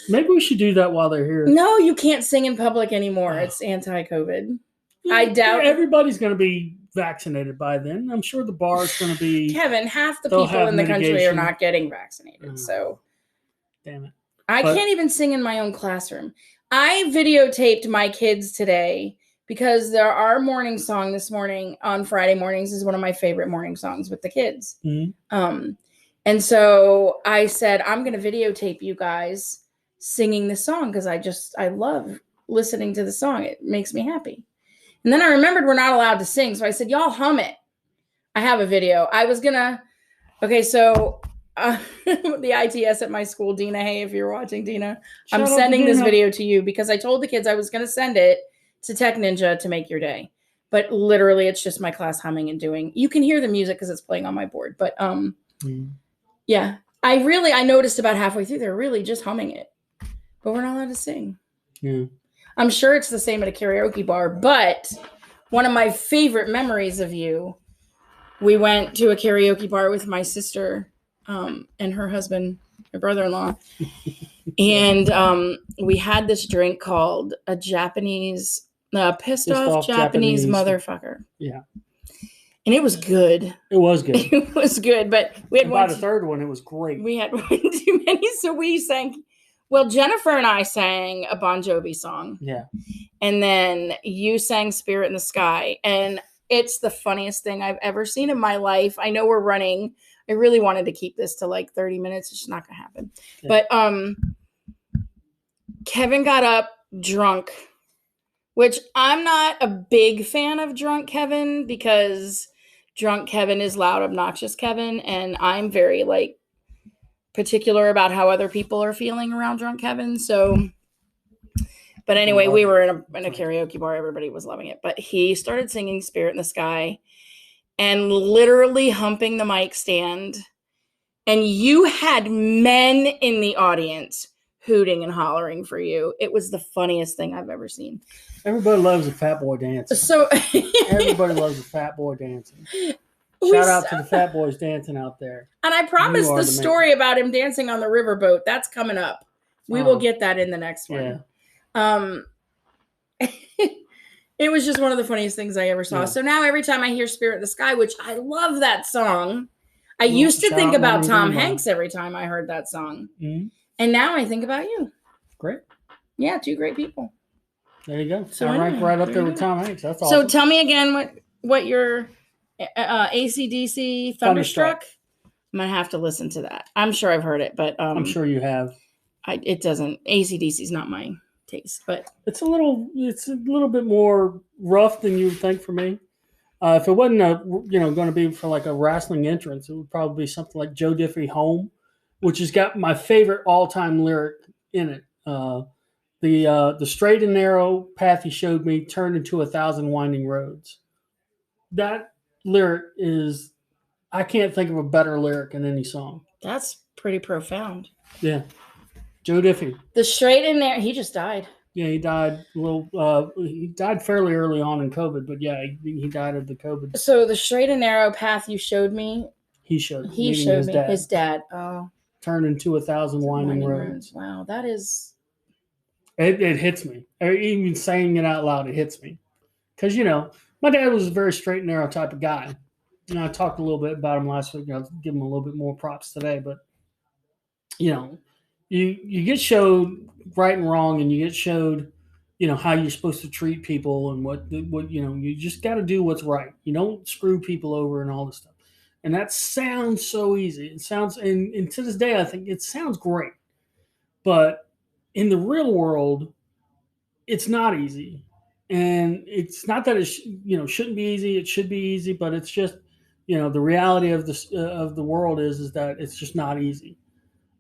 Maybe we should do that while they're here. No, you can't sing in public anymore. It's anti-COVID. Yeah, I doubt everybody's going to be vaccinated by then. I'm sure the bar is going to be. Kevin, half the people in the country are not getting vaccinated. So, damn it. I can't even sing in my own classroom. I videotaped my kids today because our morning song this morning on Friday mornings is one of my favorite morning songs with the kids. Mm-hmm. And so I said, I'm going to videotape you guys singing the song because I love listening to the song. It makes me happy. And then I remembered we're not allowed to sing. So I said, y'all hum it. I have a video. I was going to, okay, so the ITS at my school, Dina. Hey, if you're watching, Dina, I'm sending this video to you because I told the kids I was going to send it to Tech Ninja to make your day. But literally, it's just my class humming and doing. You can hear the music because it's playing on my board. But yeah, I noticed about halfway through they're really just humming it, but we're not allowed to sing. Yeah, I'm sure it's the same at a karaoke bar. But one of my favorite memories of you, we went to a karaoke bar with my sister and her husband, my brother-in-law, and we had this drink called a Japanese. Pissed off Japanese motherfucker. Yeah. And it was good. It was good. It was good. But we had about a third one. It was great. We had one too many. So we sang. Well, Jennifer and I sang a Bon Jovi song. Yeah. And then you sang Spirit in the Sky. And it's the funniest thing I've ever seen in my life. I know we're running. I really wanted to keep this to like 30 minutes. It's just not going to happen. Yeah. But Kevin got up drunk. Which I'm not a big fan of drunk Kevin because drunk Kevin is loud, obnoxious Kevin. And I'm very like particular about how other people are feeling around drunk Kevin. So, but anyway, we were in a karaoke bar. Everybody was loving it. But he started singing Spirit in the Sky and literally humping the mic stand. And you had men in the audience hooting and hollering for you. It was the funniest thing I've ever seen. Everybody loves a fat boy dancing. So everybody loves a fat boy dancing. Shout out to the fat boys dancing out there. And I promised the story about him dancing on the riverboat. That's coming up. We will get that in the next one. Yeah. It was just one of the funniest things I ever saw. Yeah. So now every time I hear Spirit in the Sky, which I love that song, I used to think about Tom Hanks every time I heard that song. Mm-hmm. And now I think about you. Great. Yeah, two great people. There you go. So I rank right up there with Tom Hanks. That's awesome. So tell me again what your AC/DC Thunderstruck. I'm going to have to listen to that. I'm sure I've heard it, but I'm sure you have. It doesn't. AC/DC is not my taste, but it's a little bit more rough than you would think for me. If it wasn't going to be for like a wrestling entrance, it would probably be something like Joe Diffie Home, which has got my favorite all-time lyric in it. The straight and narrow path he showed me turned into 1,000 winding roads. That lyric is, I can't think of a better lyric in any song. That's pretty profound. Yeah. Joe Diffie. The straight and narrow, he just died. Yeah, he died he died fairly early on in COVID, but yeah, he died of the COVID. So the straight and narrow path you showed me. He showed me his dad. Oh. Turned into 1,000 winding roads. Wow, that is. It hits me. Even saying it out loud, it hits me. Because, my dad was a very straight and narrow type of guy. I talked a little bit about him last week. I'll give him a little bit more props today. But, you get showed right and wrong, and you get showed, how you're supposed to treat people and what you just got to do what's right. You don't screw people over and all this stuff. And that sounds so easy. It sounds, and to this day, I think it sounds great. But in the real world, it's not easy. And it's not that it shouldn't be easy. It should be easy, but it's just, the reality of the world is that it's just not easy.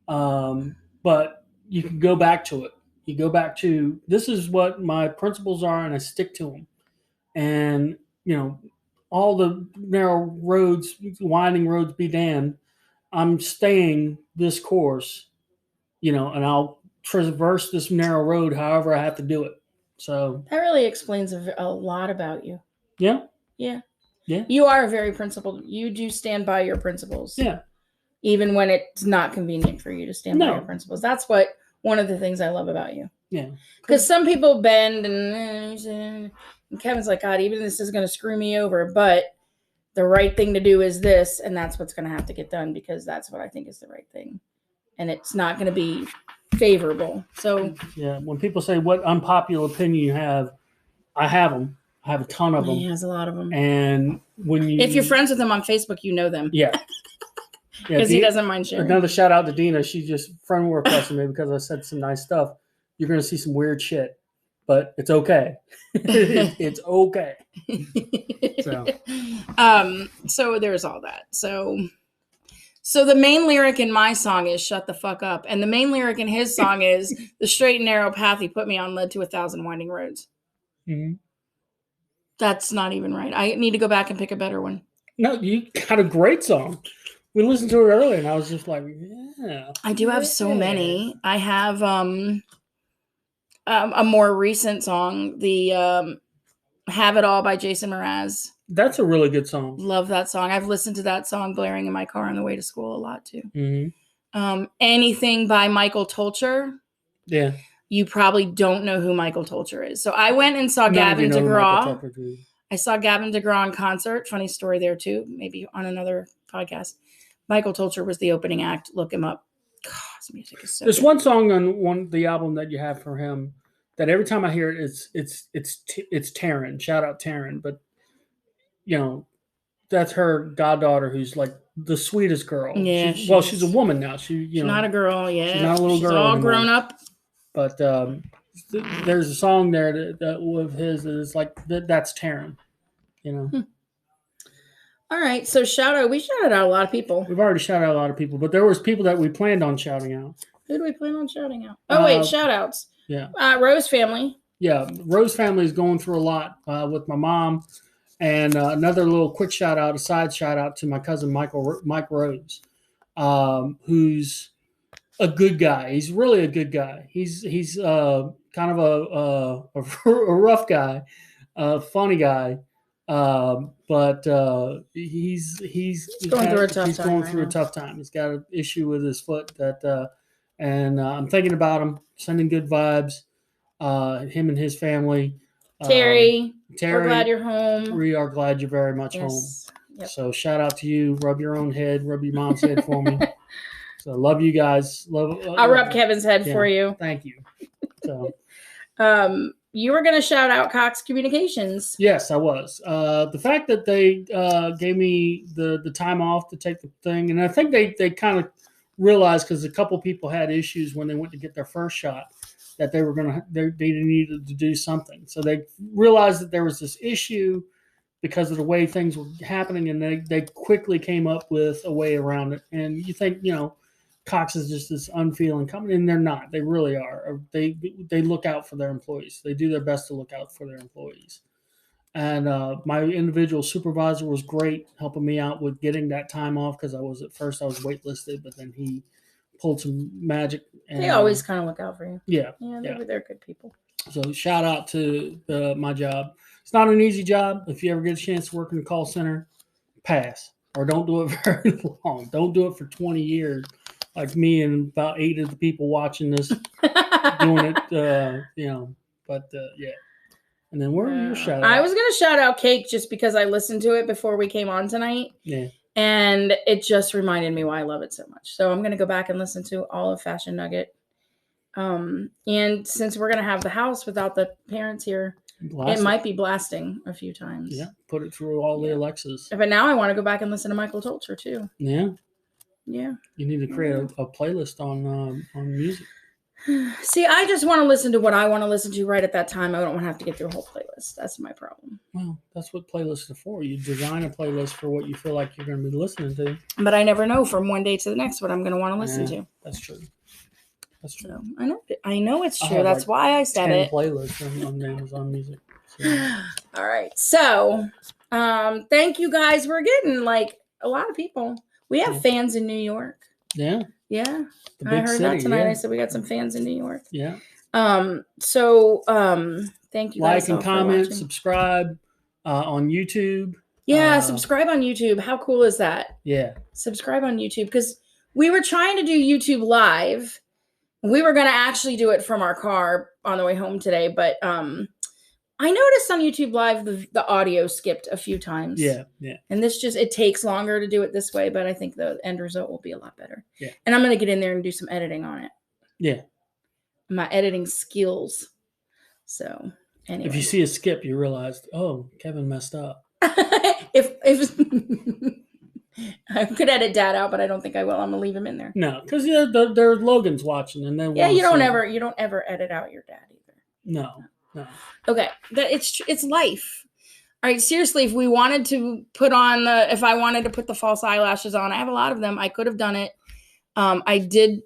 But you can go back to it. You go back to, this is what my principles are, and I stick to them. And, all the narrow roads, winding roads be damned. I'm staying this course, and I'll traverse this narrow road however I have to do it. So that really explains a lot about you. Yeah. Yeah. Yeah. You are very principled. You do stand by your principles. Yeah. Even when it's not convenient for you to stand by your principles. That's one of the things I love about you. Yeah. Because some people bend and Kevin's like, God, even this is going to screw me over, but the right thing to do is this, and that's what's going to have to get done because that's what I think is the right thing. And it's not going to be favorable. So yeah, when people say what unpopular opinion you have, I have them. I have a ton of them. He has a lot of them. And if you're friends with them on Facebook, you know them. Yeah. Because he doesn't mind sharing. Another shout out to Dina. She just friend requested me because I said some nice stuff. You're going to see some weird shit, but it's okay. It's okay. So there's all that. So the main lyric in my song is "Shut the fuck up," and the main lyric in his song is "The straight and narrow path he put me on led to 1,000 winding roads." Mm-hmm. That's not even right. I need to go back and pick a better one. No, you got a great song. We listened to it earlier, and I was just like, yeah. I do have so many. I have a more recent song, the Have It All by Jason Mraz. That's a really good song. Love that song. I've listened to that song blaring in my car on the way to school a lot too. Mm-hmm. Anything by Michael Tolcher. Yeah. You probably don't know who Michael Tolcher is. So I went and saw Gavin DeGraw. I saw Gavin DeGraw in concert. Funny story there too. Maybe on another podcast. Michael Tolcher was the opening act. Look him up. God, his music is so There's good. one song on the album that you have for him that every time I hear it, it's Taryn. Shout out Taryn. But that's her goddaughter who's like the sweetest girl. Yeah. She's a woman now. She's not a girl. Yeah. She's not a little girl. She's all anymore. grown up. But there's a song there that with his that is like that's Taryn. All right. So we shouted out a lot of people. We've already shouted out a lot of people, but there was people that we planned on shouting out. Who do we plan on shouting out? Oh, wait, shout outs. Yeah. Rose family. Yeah. Rose family is going through a lot with my mom. And another little quick shout out, a side shout out to my cousin Mike Rose, who's a good guy. He's really a good guy. He's kind of a rough guy, funny guy, but he's going through a tough time. He's got an issue with his foot and I'm thinking about him, sending good vibes. Him and his family. Terry, we're glad you're home. We are glad you're very much home. Yep. So shout out to you. Rub your own head. Rub your mom's head for me. So love you guys. I'll rub Kevin's head for you. Thank you. So, you were going to shout out Cox Communications. Yes, I was. The fact that they gave me the time off to take the thing, and I think they kind of realized because a couple people had issues when they went to get their first shot. That they needed to do something. So they realized that there was this issue because of the way things were happening, and they quickly came up with a way around it. And you think, Cox is just this unfeeling company, and they're not. They really are. They look out for their employees. They do their best to look out for their employees. And my individual supervisor was great, helping me out with getting that time off because I was waitlisted, but then he pulled some magic. And, they always kind of look out for you. Yeah. They're good people. So shout out to my job. It's not an easy job. If you ever get a chance to work in the call center, pass or don't do it very long. Don't do it for 20 years like me and about 8 of the people watching this doing it, but yeah. And then where are your shout outs? I was going to shout out Cake just because I listened to it before we came on tonight. Yeah. And it just reminded me why I love it so much. So I'm going to go back and listen to all of Fashion Nugget. And since we're going to have the house without the parents here, it might be blasting a few times. Yeah, put it through all the Alexas. But now I want to go back and listen to Michael Tolcher too. Yeah. Yeah. You need to create a playlist on music. See, I just want to listen to what I want to listen to right at that time. I don't want to have to get through a whole playlist. That's my problem. Well, that's what playlists are for. You design a playlist for what you feel like you're going to be listening to. But I never know from one day to the next what I'm going to want to listen to. That's true. That's true. So, I know it's true. That's why I said 10 it. Playlists on Amazon Music. So. All right. So, thank you guys. We're getting like a lot of people. We have fans in New York. Yeah. Yeah. I heard that tonight. I said we got some fans in New York. Yeah. So thank you guys. Like and comment, subscribe on YouTube. Yeah, subscribe on YouTube. How cool is that? Yeah. Subscribe on YouTube because we were trying to do YouTube live. We were going to actually do it from our car on the way home today, but I noticed on YouTube Live the audio skipped a few times. Yeah, yeah. And it takes longer to do it this way, but I think the end result will be a lot better. Yeah. And I'm going to get in there and do some editing on it. Yeah. My editing skills. So, anyway. If you see a skip, you realize, oh, Kevin messed up. if I could edit Dad out, but I don't think I will. I'm gonna leave him in there. No, because there's Logan's watching, and then you don't ever edit out your dad either. No. Okay, it's life. All right, seriously, if we wanted to if I wanted to put the false eyelashes on, I have a lot of them. I could have done it. I did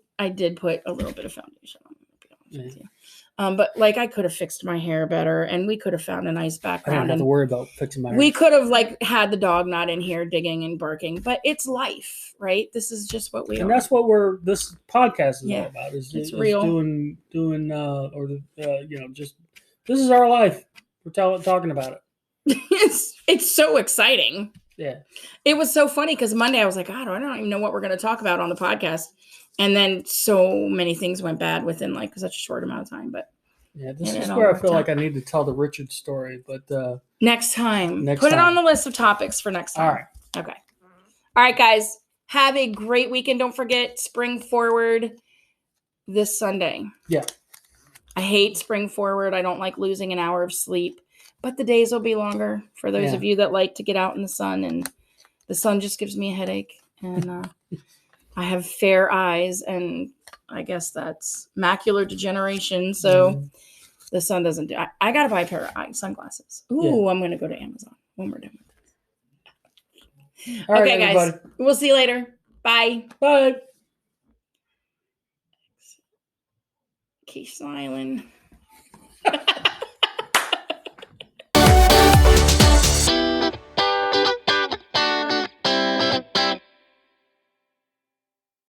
put a little bit of foundation on. To be honest with you. But like I could have fixed my hair better, and we could have found a nice I background. didn't have to worry about fixing my hair. We could have like had the dog not in here digging and barking, but it's life, right? This is just what we are. And that's what this podcast is all about. It's real. Just this is our life. We're talking about it. It's so exciting. Yeah. It was so funny because Monday I was like, God, I don't even know what we're going to talk about on the podcast. And then so many things went bad within like such a short amount of time. But yeah, this is where I feel like I need to tell the Richard story. But next time. Put it on the list of topics for next time. All right. Okay. All right, guys. Have a great weekend. Don't forget Spring Forward this Sunday. Yeah. I hate Spring Forward. I don't like losing an hour of sleep. But the days will be longer for those of you that like to get out in the sun. And the sun just gives me a headache. And I have fair eyes. And I guess that's macular degeneration. So the sun doesn't do. I got to buy a pair of sunglasses. Ooh, I'm going to go to Amazon when we're done with this. All okay, right, guys. everybody. We'll see you later. Bye. Bye. Keep smiling.